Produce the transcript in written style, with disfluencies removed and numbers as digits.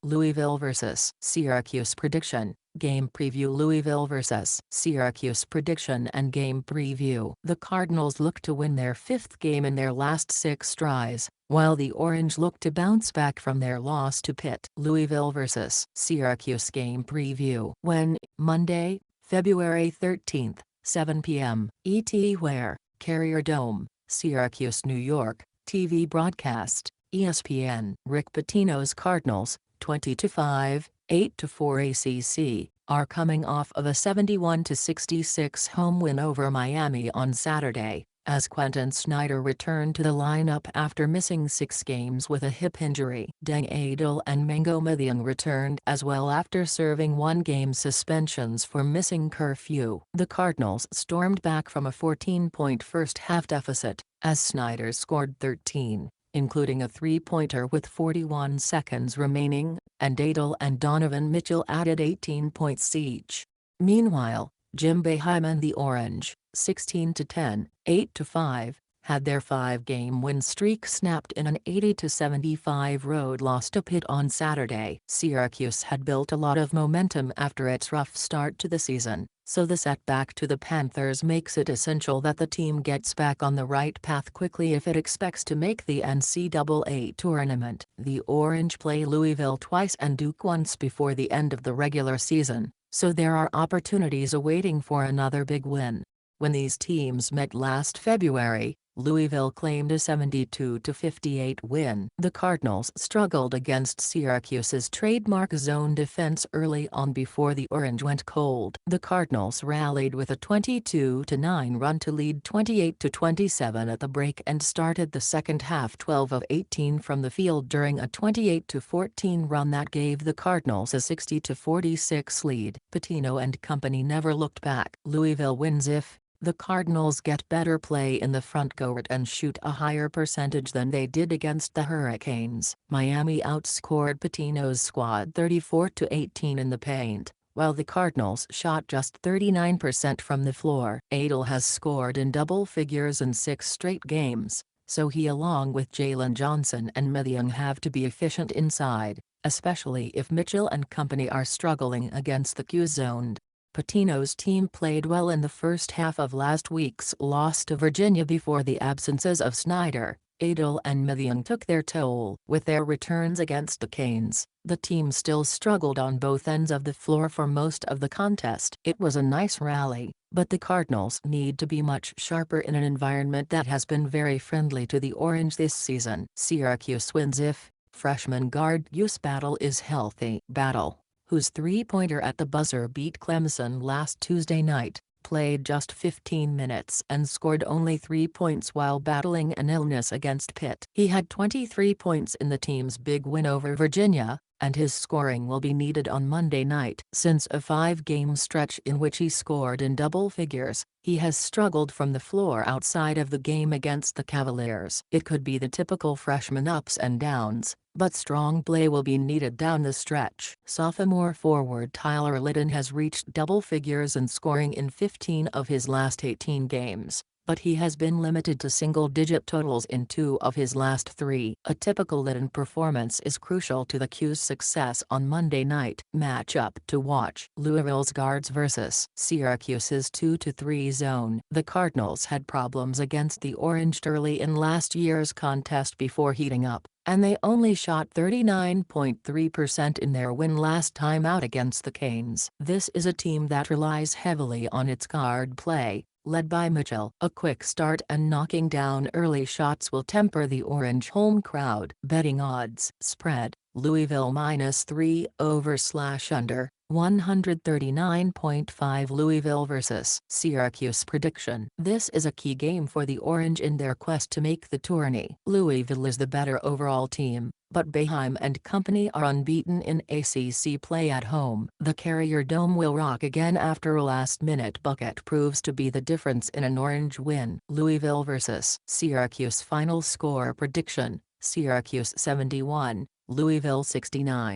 Louisville vs. Syracuse prediction, game preview. Louisville vs. Syracuse prediction and game preview. The Cardinals look to win their fifth game in their last 6 tries, while the Orange look to bounce back from their loss to Pitt. Louisville vs. Syracuse game preview. When, Monday, February 13, 7 p.m. ET. Where, Carrier Dome, Syracuse, New York, TV broadcast, ESPN. Rick Pitino's Cardinals, 20-5, 8-4 ACC, are coming off of a 71-66 home win over Miami on Saturday, as Quentin Snyder returned to the lineup after missing 6 games with a hip injury. Deng Adel and Mango Mathiang returned as well after serving 1-game suspensions for missing curfew. The Cardinals stormed back from a 14-point first-half deficit, as Snyder scored 13, including a 3-pointer with 41 seconds remaining, and Adel and Donovan Mitchell added 18 points each. Meanwhile, Jim Boeheim and the Orange, 16-10, 8-5, had their 5-game win streak snapped in an 80-75 road loss to Pitt on Saturday. Syracuse had built a lot of momentum after its rough start to the season, so the setback to the Panthers makes it essential that the team gets back on the right path quickly if it expects to make the NCAA tournament. The Orange play Louisville twice and Duke once before the end of the regular season, so there are opportunities awaiting for another big win. When these teams met last February, Louisville claimed a 72-58 win. The Cardinals struggled against Syracuse's trademark zone defense early on before the Orange went cold. The Cardinals rallied with a 22-9 run to lead 28-27 at the break and started the second half 12 of 18 from the field during a 28-14 run that gave the Cardinals a 60-46 lead. Pitino and company never looked back. Louisville wins if the Cardinals get better play in the front court and shoot a higher percentage than they did against the Hurricanes. Miami outscored Pitino's squad 34-18 in the paint, while the Cardinals shot just 39% from the floor. Adel has scored in double figures in 6 straight games, so he along with Jalen Johnson and Mathiang have to be efficient inside, especially if Mitchell and company are struggling against the Q-zone. Pitino's team played well in the first half of last week's loss to Virginia before the absences of Snyder, Adel and Mathiang took their toll. With their returns against the Canes, the team still struggled on both ends of the floor for most of the contest. It was a nice rally, but the Cardinals need to be much sharper in an environment that has been very friendly to the Orange this season. Syracuse wins if freshman guard Use Battle is healthy. Battle, whose 3-pointer at the buzzer beat Clemson last Tuesday night, played just 15 minutes and scored only 3 points while battling an illness against Pitt. He had 23 points in the team's big win over Virginia, and his scoring will be needed on Monday night. Since a 5-game stretch in which he scored in double figures, he has struggled from the floor outside of the game against the Cavaliers. It could be the typical freshman ups and downs, but strong play will be needed down the stretch. Sophomore forward Tyler Lydon has reached double figures in scoring in 15 of his last 18 games, but he has been limited to single-digit totals in 2 of his last 3. A typical Lydon performance is crucial to the Q's success on Monday night. Matchup to watch: Louisville's guards vs. Syracuse's 2-3 zone. The Cardinals had problems against the Orange early in last year's contest before heating up, and they only shot 39.3% in their win last time out against the Canes. This is a team that relies heavily on its guard play, led by Mitchell. A quick start and knocking down early shots will temper the Orange home crowd. Betting odds: spread, Louisville -3 over/under, 139.5. Louisville vs. Syracuse prediction. This is a key game for the Orange in their quest to make the tourney. Louisville is the better overall team, but Boeheim and company are unbeaten in ACC play at home. The Carrier Dome will rock again after a last-minute bucket proves to be the difference in an Orange win. Louisville vs. Syracuse final score prediction: Syracuse 71, Louisville 69.